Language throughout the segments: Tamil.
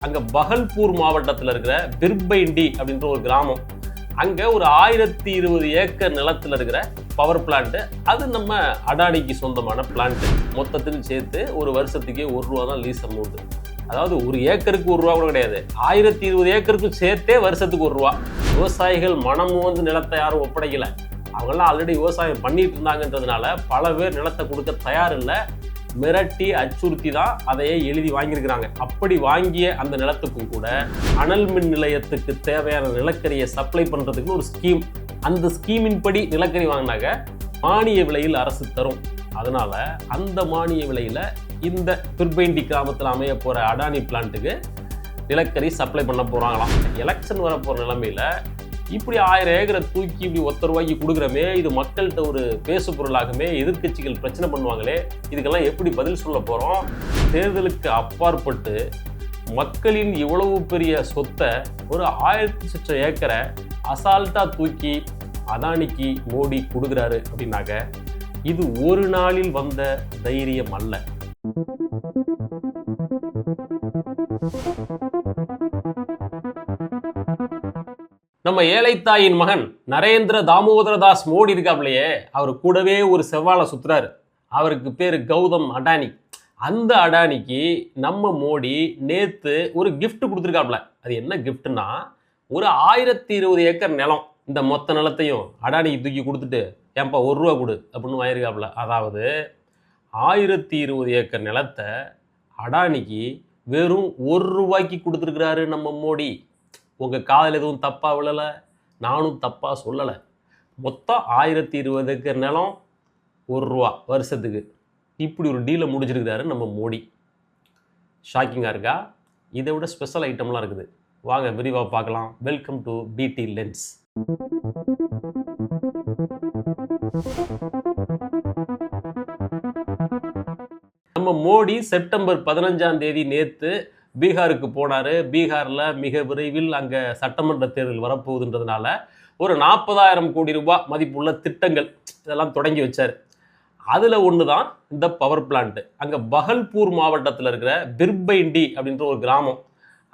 அங்கே பகல்பூர் மாவட்டத்தில் இருக்கிற பிர்பைண்டி அப்படின்ற ஒரு கிராமம். அங்கே ஒரு 1020 ஏக்கர் நிலத்தில் இருக்கிற பவர் பிளான்ட். அது நம்ம அடானிக்கு சொந்தமான பிளான்ட். மொத்தத்தில் சேர்த்து ஒரு வருஷத்துக்கே ₹1 தான் லீஸ் அமௌண்ட். அதாவது ஒரு ஏக்கருக்கு ₹1 கூட கிடையாது, 1020 ஏக்கருக்கும் சேர்த்தே வருஷத்துக்கு ₹1. விவசாயிகள் மனமும் வந்து நிலத்தை யாரும் ஒப்படைக்கல. அவங்கெல்லாம் ஆல்ரெடி விவசாயம் பண்ணிட்டு இருந்தாங்கன்றதுனால பல பேர் நிலத்தை கொடுக்க தயார் இல்லை. மிரட்டி அச்சுறுத்தி தான் அதையே எழுதி வாங்கியிருக்கிறாங்க. அப்படி வாங்கிய அந்த நிலத்துக்கும் கூட அனல் மின் நிலையத்துக்கு தேவையான நிலக்கரியை சப்ளை பண்ணுறதுக்குன்னு ஒரு ஸ்கீம். அந்த ஸ்கீமின் படி நிலக்கரி வாங்கினாக்க மானிய விலையில் அரசு தரும். அதனால அந்த மானிய விலையில் இந்த பிர்பைண்டி கிராமத்தில் அமைய போகிற அடானி பிளான்ட்டுக்கு நிலக்கரி சப்ளை பண்ண போகிறாங்களாம். எலெக்ஷன் வர போகிற நிலைமையில் இப்படி 1000 ஏக்கரை தூக்கி இப்படி ₹1 கொடுக்குறமே, இது மக்கள்கிட்ட ஒரு பேசு பொருளாகுமே, எதிர்கட்சிகள் பிரச்சனை பண்ணுவாங்களே, இதுக்கெல்லாம் எப்படி பதில் சொல்ல போகிறோம்? தேர்தலுக்கு அப்பாற்பட்டு மக்களின் இவ்வளவு பெரிய சொத்தை, ஒரு 1000 ஏக்கரை அசால்ட்டாக தூக்கி அதானிக்கு மோடி கொடுக்குறாரு அப்படின்னாக்க இது ஒரு நாளில் வந்த தைரியம் அல்ல. நம்ம ஏழைத்தாயின் மகன் நரேந்திர தாமோதரதாஸ் மோடி இருக்காப்லையே, அவர் கூடவே ஒரு செவ்வாழை சுத்துறாரு. அவருக்கு பேர் கௌதம் அடானி. அந்த அடானிக்கு நம்ம மோடி நேற்று ஒரு கிஃப்ட் கொடுத்துருக்காப்ல. அது என்ன கிஃப்ட்னா, ஒரு 1020 ஏக்கர் நிலம். இந்த மொத்த நிலத்தையும் அடானிக்கு தூக்கி கொடுத்துட்டு ஏன்பா ₹1 கொடு அப்படின்னு வாங்கியிருக்காப்ல. அதாவது 1020 ஏக்கர் நிலத்தை அடானிக்கு வெறும் ₹1 கொடுத்துருக்கிறாரு நம்ம மோடி. உங்கள் காதில் எதுவும் தப்பாக விழலை, நானும் தப்பாக சொல்லலை. மொத்தம் 1020 ஏக்கர் நிலம், ₹1 வருஷத்துக்கு. இப்படி ஒரு டீலை முடிச்சிருக்கிறாரு நம்ம மோடி. ஷாக்கிங்காக இருக்கா? இதை விட ஸ்பெஷல் ஐட்டம்லாம் இருக்குது. வாங்க விரிவாக பார்க்கலாம். வெல்கம் டு பிடி லென்ஸ். நம்ம மோடி செப்டம்பர் 15 நேற்று பீகாருக்கு போனார். பீகாரில் மிக விரைவில் அங்கே சட்டமன்ற தேர்தல் வரப்போகுதுன்றதுனால ஒரு 40,000 கோடி ரூபாய் மதிப்புள்ள திட்டங்கள் இதெல்லாம் தொடங்கி வச்சார். அதில் ஒன்று தான் இந்த பவர் பிளான்ட்டு. அங்கே பகல்பூர் மாவட்டத்தில் இருக்கிற பிர்பைண்டி அப்படின்ற ஒரு கிராமம்.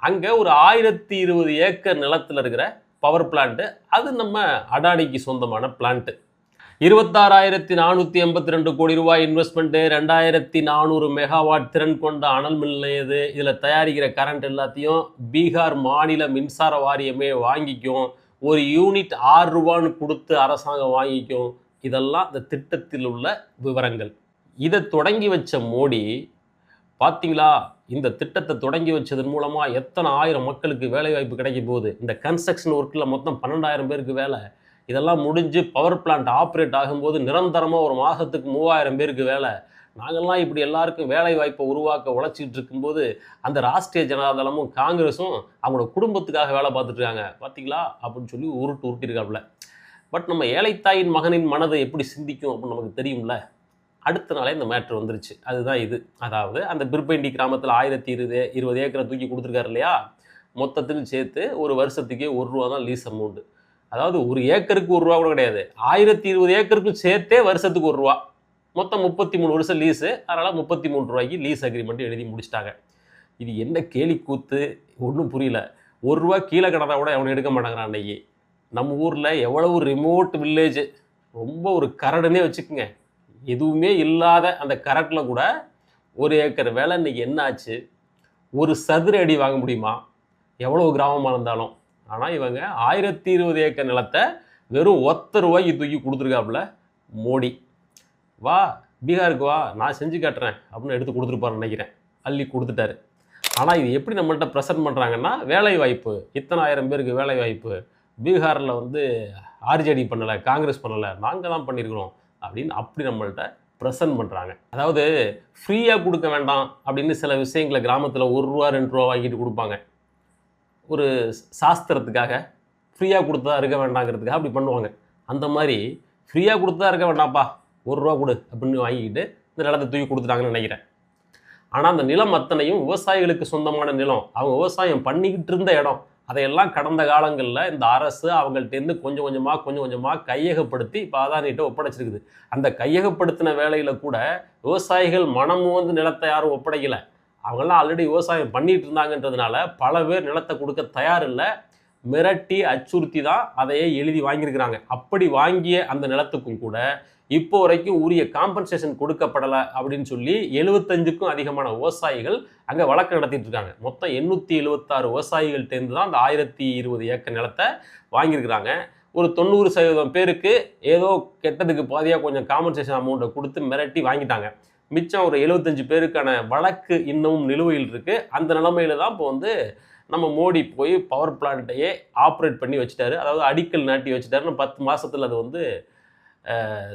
அங்கே ஒரு 1020 ஏக்கர் நிலத்தில் இருக்கிற பவர் பிளான்ட்டு. அது நம்ம அடானிக்கு சொந்தமான பிளான்ட்டு. 26,482 கோடி ரூபாய் இன்வெஸ்ட்மெண்ட்டு, 2,400 மெகாவாட் திறன் கொண்ட அனல் மின் நிலையது. இதில் தயாரிக்கிற கரண்ட் எல்லாத்தையும் பீகார் மாநில மின்சார வாரியமே வாங்கிக்கும். ஒரு யூனிட் ₹6 கொடுத்து அரசாங்கம் வாங்கிக்கும். இதெல்லாம் இந்த திட்டத்தில் உள்ள விவரங்கள். இதை தொடங்கி வச்ச மோடி பார்த்தீங்களா, இந்த திட்டத்தை தொடங்கி வச்சதன் மூலமாக எத்தனை ஆயிரம் மக்களுக்கு வேலைவாய்ப்பு கிடைக்க போகுது. இந்த கன்ஸ்ட்ரக்ஷன் ஒர்க்கில் மொத்தம் 12,000 பேருக்கு வேலை. இதெல்லாம் முடிஞ்சு பவர் பிளான்ட் ஆப்ரேட் ஆகும்போது நிரந்தரமாக ஒரு மாதத்துக்கு 3,000 பேருக்கு வேலை. நாங்கள்லாம் இப்படி எல்லாருக்கும் வேலை வாய்ப்பை உருவாக்க உழைச்சிக்கிட்டு இருக்கும்போது அந்த ராஷ்ட்ரிய ஜனதாதளமும் காங்கிரஸும் அவங்களோட குடும்பத்துக்காக வேலை பார்த்துட்டு இருக்காங்க பார்த்தீங்களா அப்படின்னு சொல்லி உருட்டியிருக்காப்புல. பட் நம்ம ஏழைத்தாயின் மகனின் மனதை எப்படி சிந்திக்கும் அப்படின்னு நமக்கு தெரியும்ல. அடுத்த நாளே இந்த மேட்ரு வந்துருச்சு. அதுதான் இது. அதாவது அந்த பிர்பைண்டி கிராமத்தில் 1020 ஏக்கரை தூக்கி கொடுத்துருக்காரு இல்லையா, மொத்தத்துக்கு சேர்த்து ஒரு வருஷத்துக்கே ₹1 தான் லீஸ் அமௌண்ட். அதாவது ஒரு ஏக்கருக்கு ₹1 கூட கிடையாது, 1020 ஏக்கருக்கும் சேர்த்தே வருஷத்துக்கு ₹1. மொத்தம் 33 வருஷம் லீஸு. அதனால் ₹33 லீஸ் அக்ரிமெண்ட் எழுதி முடிச்சிட்டாங்க. இது என்ன கேலி கூத்து, ஒன்றும் புரியல. ₹1 கீழே கிடந்தா கூட அவனை எடுக்க மாட்டாங்கிறான். அன்னைக்கு நம்ம ஊரில் எவ்வளவு ரிமோட் வில்லேஜ், ரொம்ப ஒரு கரடுனே வச்சுக்கோங்க, எதுவுமே இல்லாத அந்த கரட்டில் கூட 1 ஏக்கர் வேலை இன்றைக்கி என்ன ஆச்சு? ஒரு சதுர அடி வாங்க முடியுமா எவ்வளோ கிராமமாக இருந்தாலும்? ஆனால் இவங்க 1020 ஏக்கர் நிலத்தை வெறும் ₹1 தூக்கி கொடுத்துருக்காப்புல மோடி. வா பீகாருக்கு வா, நான் செஞ்சு காட்டுறேன் அப்படின்னு எடுத்து கொடுத்துருப்பாருன்னு நினைக்கிறேன். அள்ளி கொடுத்துட்டாரு. ஆனால் இது எப்படி நம்மள்கிட்ட ப்ரெசென்ட் பண்ணுறாங்கன்னா, வேலை வாய்ப்பு, இத்தனை ஆயிரம் பேருக்கு வேலை வாய்ப்பு, பீகாரில் வந்து ஆர்ஜேடி பண்ணலை, காங்கிரஸ் பண்ணலை, நாங்கள் தான் பண்ணியிருக்கிறோம் அப்படின்னு அப்படி நம்மள்கிட்ட ப்ரெசென்ட் பண்ணுறாங்க. அதாவது ஃப்ரீயாக கொடுக்க வேண்டாம் அப்படின்னு சில விஷயங்களை கிராமத்தில் ₹1 ₹2 வாங்கிட்டு கொடுப்பாங்க. ஒரு சாஸ்திரத்துக்காக ஃப்ரீயாக கொடுத்தா இருக்க வேண்டாங்கிறதுக்காக அப்படி பண்ணுவாங்க. அந்த மாதிரி ஃப்ரீயாக கொடுத்தா இருக்க வேண்டாம்ப்பா, ₹1 கொடு அப்படின்னு வாங்கிக்கிட்டு இந்த நிலத்தை தூக்கி கொடுத்துட்டாங்கன்னு நினைக்கிறேன். ஆனால் அந்த நிலம் அத்தனையும் விவசாயிகளுக்கு சொந்தமான நிலம். அவங்க விவசாயம் பண்ணிக்கிட்டு இருந்த இடம். அதையெல்லாம் கடந்த காலங்களில் இந்த அரசு அவங்கள்ட்டேருந்து கொஞ்சம் கொஞ்சமாக கையகப்படுத்தி இப்போ அதானிகிட்ட ஒப்படைச்சிருக்குது. அந்த கையகப்படுத்தின வேலையில் கூட விவசாயிகள் மனமும் வந்து நிலத்தை யாரும் ஒப்படைக்கலை. அவங்கெல்லாம் ஆல்ரெடி விவசாயம் பண்ணிட்டு இருந்தாங்கன்றதுனால பல பேர் நிலத்தை கொடுக்க தயார் இல்லை. மிரட்டி அச்சுறுத்தி தான் அதையே எழுதி வாங்கியிருக்கிறாங்க. அப்படி வாங்கிய அந்த நிலத்துக்கும் கூட இப்போ வரைக்கும் உரிய காம்பன்சேஷன் கொடுக்கப்படலை அப்படின்னு சொல்லி 75க்கும் அதிகமான விவசாயிகள் அங்கே வழக்கு நடத்திட்டு இருக்காங்க. மொத்தம் 876 விவசாயிகள்டேருந்து தான் அந்த 1020 ஏக்கர் நிலத்தை வாங்கியிருக்கிறாங்க. ஒரு 90% பேருக்கு ஏதோ கெட்டதுக்கு பாதியாக கொஞ்சம் காம்பன்சேஷன் அமௌண்ட்டை கொடுத்து மிரட்டி வாங்கிட்டாங்க. மிச்சம் ஒரு 75 பேருக்கான வழக்கு இன்னமும் நிலுவையில் இருக்குது. அந்த நிலைமையில தான் இப்போ வந்து நம்ம மோடி போய் பவர் பிளான்ட்டையே ஆப்ரேட் பண்ணி வச்சுட்டாரு. அதாவது அடிக்கல் நாட்டி வச்சுட்டாருன்னு 10 மாதத்தில் அது வந்து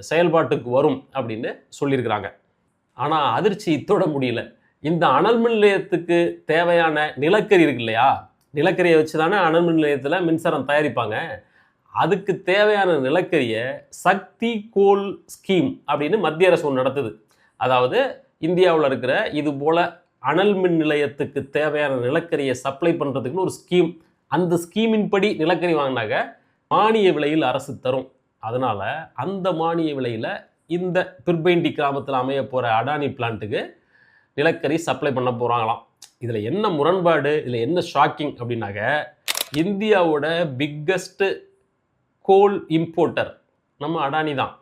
செயல்பாட்டுக்கு வரும் அப்படின்னு சொல்லியிருக்கிறாங்க. ஆனால் அதிர்ச்சி இத்தோட முடியல. இந்த அனல் மின் நிலையத்துக்கு தேவையான நிலக்கரி இருக்கு இல்லையா, நிலக்கரியை வச்சு தானே அனல் மின் நிலையத்தில் மின்சாரம் தயாரிப்பாங்க. அதுக்கு தேவையான நிலக்கரியை சக்தி கோல் ஸ்கீம் அப்படின்னு மத்திய அரசு ஒன்று நடத்துது. அதாவது இந்தியாவில் இருக்கிற இது போல் அனல் மின் நிலையத்துக்கு தேவையான நிலக்கரியை சப்ளை பண்ணுறதுக்குன்னு ஒரு ஸ்கீம். அந்த ஸ்கீமின் படி நிலக்கரி வாங்கினாக்க மானிய விலையில் அரசு தரும். அதனால் அந்த மானிய விலையில் இந்த பிர்பைண்டி கிராமத்தில் அமைய போகிற அடானி பிளான்ட்டுக்கு நிலக்கரி சப்ளை பண்ண போகிறாங்களாம். இதில் என்ன முரண்பாடு, இதில் என்ன ஷாக்கிங் அப்படின்னாக்க, இந்தியாவோட பிக்கஸ்ட்டு கோல் இம்போர்ட்டர் நம்ம அடானி தான்.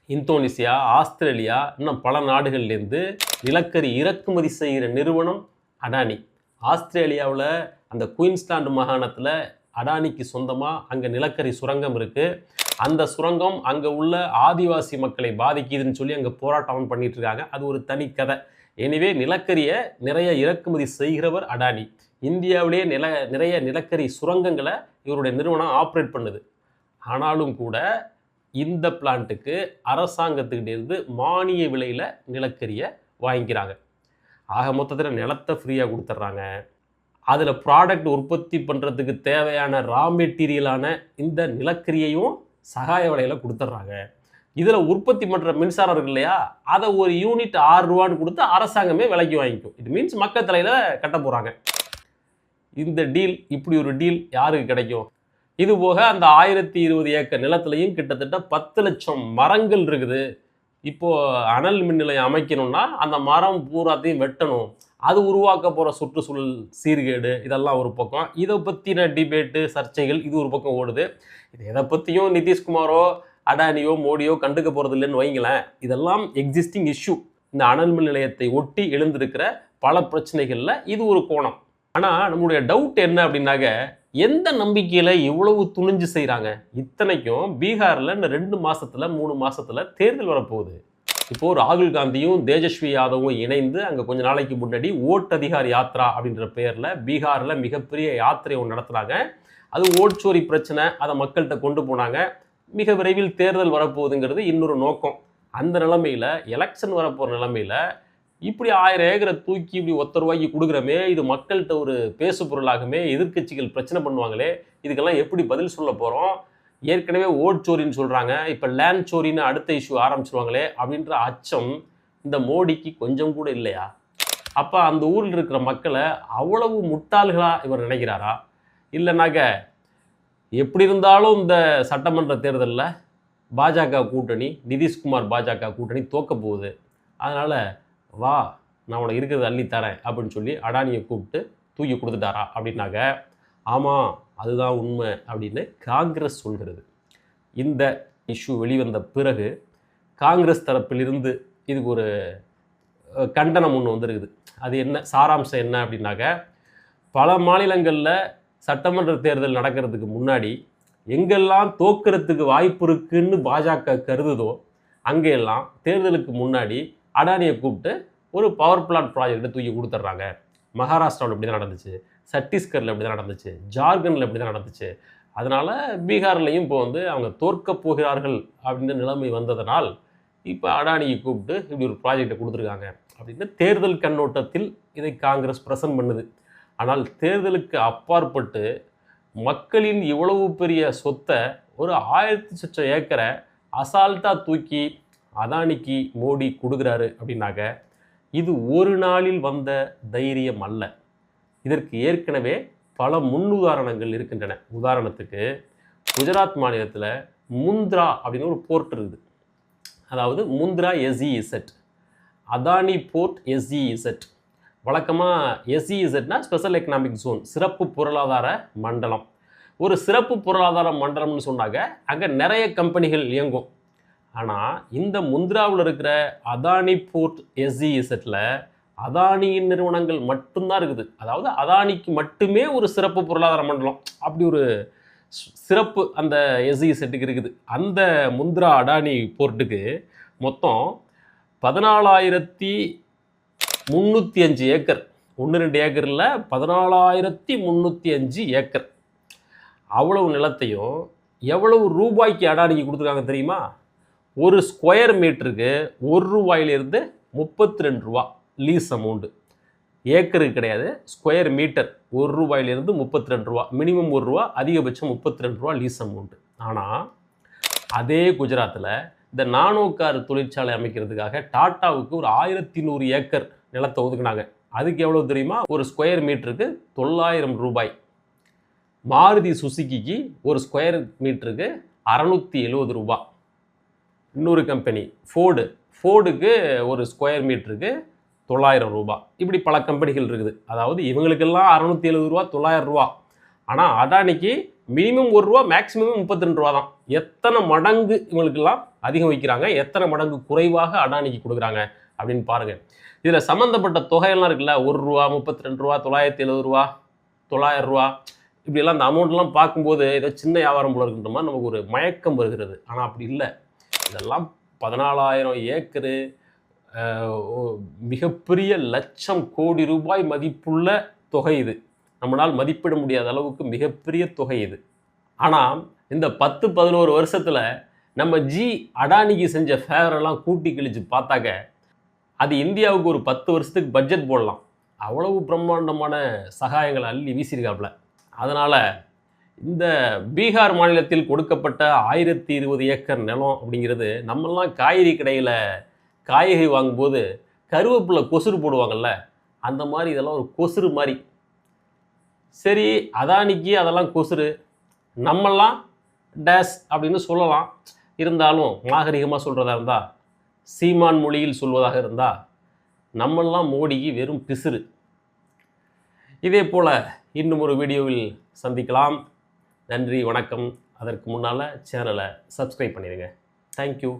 இந்தோனேசியா, ஆஸ்திரேலியா, இன்னும் பல நாடுகள்லேருந்து நிலக்கரி இறக்குமதி செய்கிற நிறுவனம் அடானி. ஆஸ்திரேலியாவில் அந்த குயின்ஸ்லாந்து மாகாணத்தில் அடானிக்கு சொந்தமாக அங்கே நிலக்கரி சுரங்கம் இருக்குது. அந்த சுரங்கம் அங்கே உள்ள ஆதிவாசி மக்களை பாதிக்குதுன்னு சொல்லி அங்கே போராட்டம் பண்ணிட்டு இருக்காங்க. அது ஒரு தனி கதை. எனவே நிலக்கரியை நிறைய இறக்குமதி செய்கிறவர் அடானி. இந்தியாவிலேயே நிறைய நிலக்கரி சுரங்கங்களை இவருடைய நிறுவனம் ஆப்ரேட் பண்ணுது. ஆனாலும் கூட இந்த பிளான்ட்டுக்கு அரசாங்கத்துக்கிட்டேருந்து மானிய விலையில் நிலக்கரியை வாங்கிக்கிறாங்க. ஆக மொத்தத்தில் நிலத்தை ஃப்ரீயாக கொடுத்துட்றாங்க. அதில் ப்ராடக்ட் உற்பத்தி பண்ணுறதுக்கு தேவையான ரா மெட்டீரியலான இந்த நிலக்கரியையும் சகாய விலையில் கொடுத்துட்றாங்க. இதில் உற்பத்தி பண்ணுற மின்சாரம் இருக்கு இல்லையா, அதை ஒரு யூனிட் 6 ரூபான்னு கொடுத்து அரசாங்கமே விலைக்கு வாங்கிக்கும். இட் மீன்ஸ் மக்கள் தலையில் கட்ட போகிறாங்க. இந்த டீல், இப்படி ஒரு டீல் யாருக்கு கிடைக்கும்? இது போக அந்த 1020 ஏக்கர் நிலத்திலையும் கிட்டத்தட்ட 10 லட்சம் மரங்கள் இருக்குது. இப்போது அனல் மின் நிலையம் அமைக்கணும்னா அந்த மரம் பூராத்தையும் வெட்டணும். அது உருவாக்க போகிற சுற்றுச்சூழல் சீர்கேடு, இதெல்லாம் ஒரு பக்கம். இதை பற்றின டிபேட்டு, சர்ச்சைகள் இது ஒரு பக்கம் ஓடுது. இது எதை பற்றியும் நிதிஷ்குமாரோ அடானியோ மோடியோ கண்டுக்க போகிறது இல்லைன்னு வைங்களேன். இதெல்லாம் எக்ஸிஸ்டிங் இஷ்யூ. இந்த அனல் மின் நிலையத்தை ஒட்டி எழுந்திருக்கிற பல பிரச்சனைகளில் இது ஒரு கோணம். ஆனால் நம்மளுடைய டவுட் என்ன அப்படின்னாக்க, எந்த நம்பிக்கையில் இவ்வளவு துணிஞ்சு செய்கிறாங்க? இத்தனைக்கும் பீகாரில் இந்த 2 மாதத்தில் 3 மாதத்தில் தேர்தல் வரப்போகுது. இப்போது ராகுல் காந்தியும் தேஜஸ்வி யாதவும் இணைந்து அங்கே கொஞ்ச நாளைக்கு முன்னாடி ஓட் அதிகார் யாத்ரா அப்படின்ற பெயரில் பீகாரில் மிகப்பெரிய யாத்திரை ஒன்று நடத்துனாங்க. அது ஓட்சோரி பிரச்சனை, அதை மக்கள்கிட்ட கொண்டு போனாங்க. மிக விரைவில் தேர்தல் வரப்போகுதுங்கிறது இன்னொரு நோக்கம். அந்த நிலைமையில், எலெக்ஷன் வரப்போகிற நிலைமையில் இப்படி 1000 ஏக்கரை தூக்கி இப்படி ₹1 கொடுக்குறமே, இது மக்கள்கிட்ட ஒரு பேசு பொருளாகுமே, எதிர்கட்சிகள் பிரச்சனை பண்ணுவாங்களே, இதுக்கெல்லாம் எப்படி பதில் சொல்ல போகிறோம்? ஏற்கனவே ஓட் சோரின்னு சொல்கிறாங்க, இப்போ லேண்ட் சோரின்னு அடுத்த இஷ்யூ ஆரம்பிச்சிருவாங்களே அப்படின்ற அச்சம் இந்த மோடிக்கு கொஞ்சம் கூட இல்லையா? அப்போ அந்த ஊரில் இருக்கிற மக்களை அவ்வளவு முட்டாள்களாக இவர் நினைக்கிறாரா? இல்லைனாக்க எப்படி இருந்தாலும் இந்த சட்டமன்ற தேர்தலில் பாஜக கூட்டணி, நிதிஷ்குமார் பாஜக கூட்டணி தோக்க போகுது, அதனால் வா நான் உனக்கு இருக்கிறது அள்ளி தரேன் அப்படின்னு சொல்லி அடானியை கூப்பிட்டு தூக்கி கொடுத்துட்டாரா அப்படின்னாக்க, ஆமாம் அதுதான் உண்மை அப்படின்னு காங்கிரஸ் சொல்கிறது. இந்த இஷ்யூ வெளிவந்த பிறகு காங்கிரஸ் தரப்பிலிருந்து இதுக்கு ஒரு கண்டனம் ஒன்று வந்துருக்குது. அது என்ன சாராம்சம் என்ன அப்படின்னாக்க, பல மாநிலங்களில் சட்டமன்ற தேர்தல் நடக்கிறதுக்கு முன்னாடி எங்கெல்லாம் தோக்கிறதுக்கு வாய்ப்பு இருக்குன்னு பாஜக கருதுதோ அங்கெல்லாம் தேர்தலுக்கு முன்னாடி அடானியை கூப்பிட்டு ஒரு பவர் பிளான்ட் ப்ராஜெக்டை தூக்கி கொடுத்துட்றாங்க. மகாராஷ்டிராவில் இப்படி தான் நடந்துச்சு, சத்தீஸ்கரில் இப்படி தான் நடந்துச்சு, ஜார்க்கண்டில் இப்படி தான் நடந்துச்சு. அதனால் பீகார்லையும் இப்போ வந்து அவங்க தோற்க போகிறார்கள் அப்படின்ற நிலைமை வந்ததனால் இப்போ அடானியை கூப்பிட்டு இப்படி ஒரு ப்ராஜெக்டை கொடுத்துருக்காங்க அப்படின்னு தேர்தல் கண்ணோட்டத்தில் இதை காங்கிரஸ் ப்ரெசன்ட் பண்ணுது. ஆனால் தேர்தலுக்கு அப்பாற்பட்டு மக்களின் இவ்வளவு பெரிய சொத்தை, ஒரு 1000 ஏக்கரை அசால்ட்டாக தூக்கி அதானிக்கு மோடி கொடுக்குறாரு அப்படின்னாக்க, இது ஒரு நாளில் வந்த தைரியம் அல்ல. இதற்கு ஏற்கனவே பல முன்னுதாரணங்கள் இருக்கின்றன. உதாரணத்துக்கு குஜராத் மாநிலத்தில் முந்த்ரா அப்படின்னு ஒரு போர்ட் இருக்குது. அதாவது Mundra SEZ, Adani port SEZ. வழக்கமாக எஸ்இஇசட்னா ஸ்பெஷல் எக்கனாமிக் ஜோன், சிறப்பு பொருளாதார மண்டலம். ஒரு சிறப்பு பொருளாதார மண்டலம்னு சொன்னாங்க அங்கே நிறைய கம்பெனிகள் இயங்கும். ஆனால் இந்த முந்த்ராவில் இருக்கிற அதானி போர்ட் எஸ்இஇசட்டில் அதானியின் நிறுவனங்கள் மட்டும்தான் இருக்குது. அதாவது அதானிக்கு மட்டுமே ஒரு சிறப்பு பொருளாதார மண்டலம், அப்படி ஒரு சிறப்பு அந்த எஸ்இஇசட்டுக்கு இருக்குது. அந்த முந்த்ரா அடானி போர்ட்டுக்கு மொத்தம் 14,305 ஏக்கர், 1-2 ஏக்கரில் 14,305 ஏக்கர். அவ்வளவு நிலத்தையும் எவ்வளவு ரூபாய்க்கு அடானிக்கு கொடுத்துருக்காங்க தெரியுமா? ஒரு ஸ்கொயர் மீட்டருக்கு ₹1 32 ரூபா லீஸ் அமௌண்ட்டு. ஏக்கருக்கு கிடையாது, ஸ்கொயர் மீட்டர் ₹1 32 ரூபா. மினிமம் ₹1, அதிகபட்சம் ₹32 லீஸ் அமௌண்ட்டு. ஆனால் அதே குஜராத்தில் இந்த நானோ கார் தொழிற்சாலை அமைக்கிறதுக்காக டாட்டாவுக்கு ஒரு 1,100 ஏக்கர் நிலத்தை ஒதுக்குனாங்க. அதுக்கு எவ்வளோ தெரியுமா? ஒரு ஸ்கொயர் மீட்டருக்கு ₹900. மாருதி சுசுக்கிக்கு ஒரு ஸ்கொயர் மீட்டருக்கு ₹670. இன்னொரு கம்பெனி ஃபோர்டுக்கு ஒரு ஸ்கொயர் மீட்டருக்கு ₹900. இப்படி பல கம்பெனிகள் இருக்குது. அதாவது இவங்களுக்கெல்லாம் ₹670, ₹900. ஆனால் அடானிக்கு மினிமம் ₹1, மேக்ஸிமம் ₹32 தான். எத்தனை மடங்கு இவங்களுக்கெல்லாம் அதிகம் வைக்கிறாங்க, எத்தனை மடங்கு குறைவாக அடானிக்கு கொடுக்குறாங்க அப்படின்னு பாருங்கள். இதில் சம்மந்தப்பட்ட தொகையெல்லாம் இருக்குல்ல, ₹1, ₹32, ₹970, ₹900, இப்படியெல்லாம் அந்த அமௌண்ட்லாம் பார்க்கும்போது ஏதோ சின்ன வியாபாரம் போல இருக்கின்ற மாதிரி நமக்கு ஒரு மயக்கம் வருகிறது. ஆனால் அப்படி இல்லை. இதெல்லாம் 14,000 ஏக்கரு, மிகப்பெரிய லட்சம் கோடி ரூபாய் மதிப்புள்ள தொகை இது. நம்மளால் மதிப்பிட முடியாத அளவுக்கு மிகப்பெரிய தொகை இது. ஆனால் இந்த 10-11 வருஷத்தில் நம்ம அடானிக்கு செஞ்ச ஃபேவரெல்லாம் கூட்டி கழிச்சு பார்த்தாக்க அது இந்தியாவுக்கு ஒரு 10 வருஷத்துக்கு பட்ஜெட் போடலாம். அவ்வளவு பிரம்மாண்டமான சகாயங்களை அள்ளி வீசியிருக்காப்புல. அதனால் இந்த பீகார் மாநிலத்தில் கொடுக்கப்பட்ட 1,020 ஏக்கர் நிலம் அப்படிங்கிறது, நம்மெல்லாம் காய்கறி கடையில் காய்கறி வாங்கும்போது கருவேப்பிலை கொசுறு போடுவாங்கள்ல, அந்த மாதிரி இதெல்லாம் ஒரு கொசுறு மாதிரி. சரி, அதானிக்கு அதெல்லாம் கொசுறு, நம்மெல்லாம் டேஸ் அப்படின்னு சொல்லலாம். இருந்தாலும் நாகரிகமாக சொல்கிறதா இருந்தால், சீமான் மொழியில் சொல்வதாக இருந்தால், நம்மெல்லாம் மோடிக்கு வெறும் பிசுறு. இதே போல் இன்னும் ஒரு வீடியோவில் சந்திக்கலாம். நன்றி, வணக்கம். அதற்கு முன்னால் சேனலை சப்ஸ்கிரைப் பண்ணிடுங்க. தேங்க்யூ.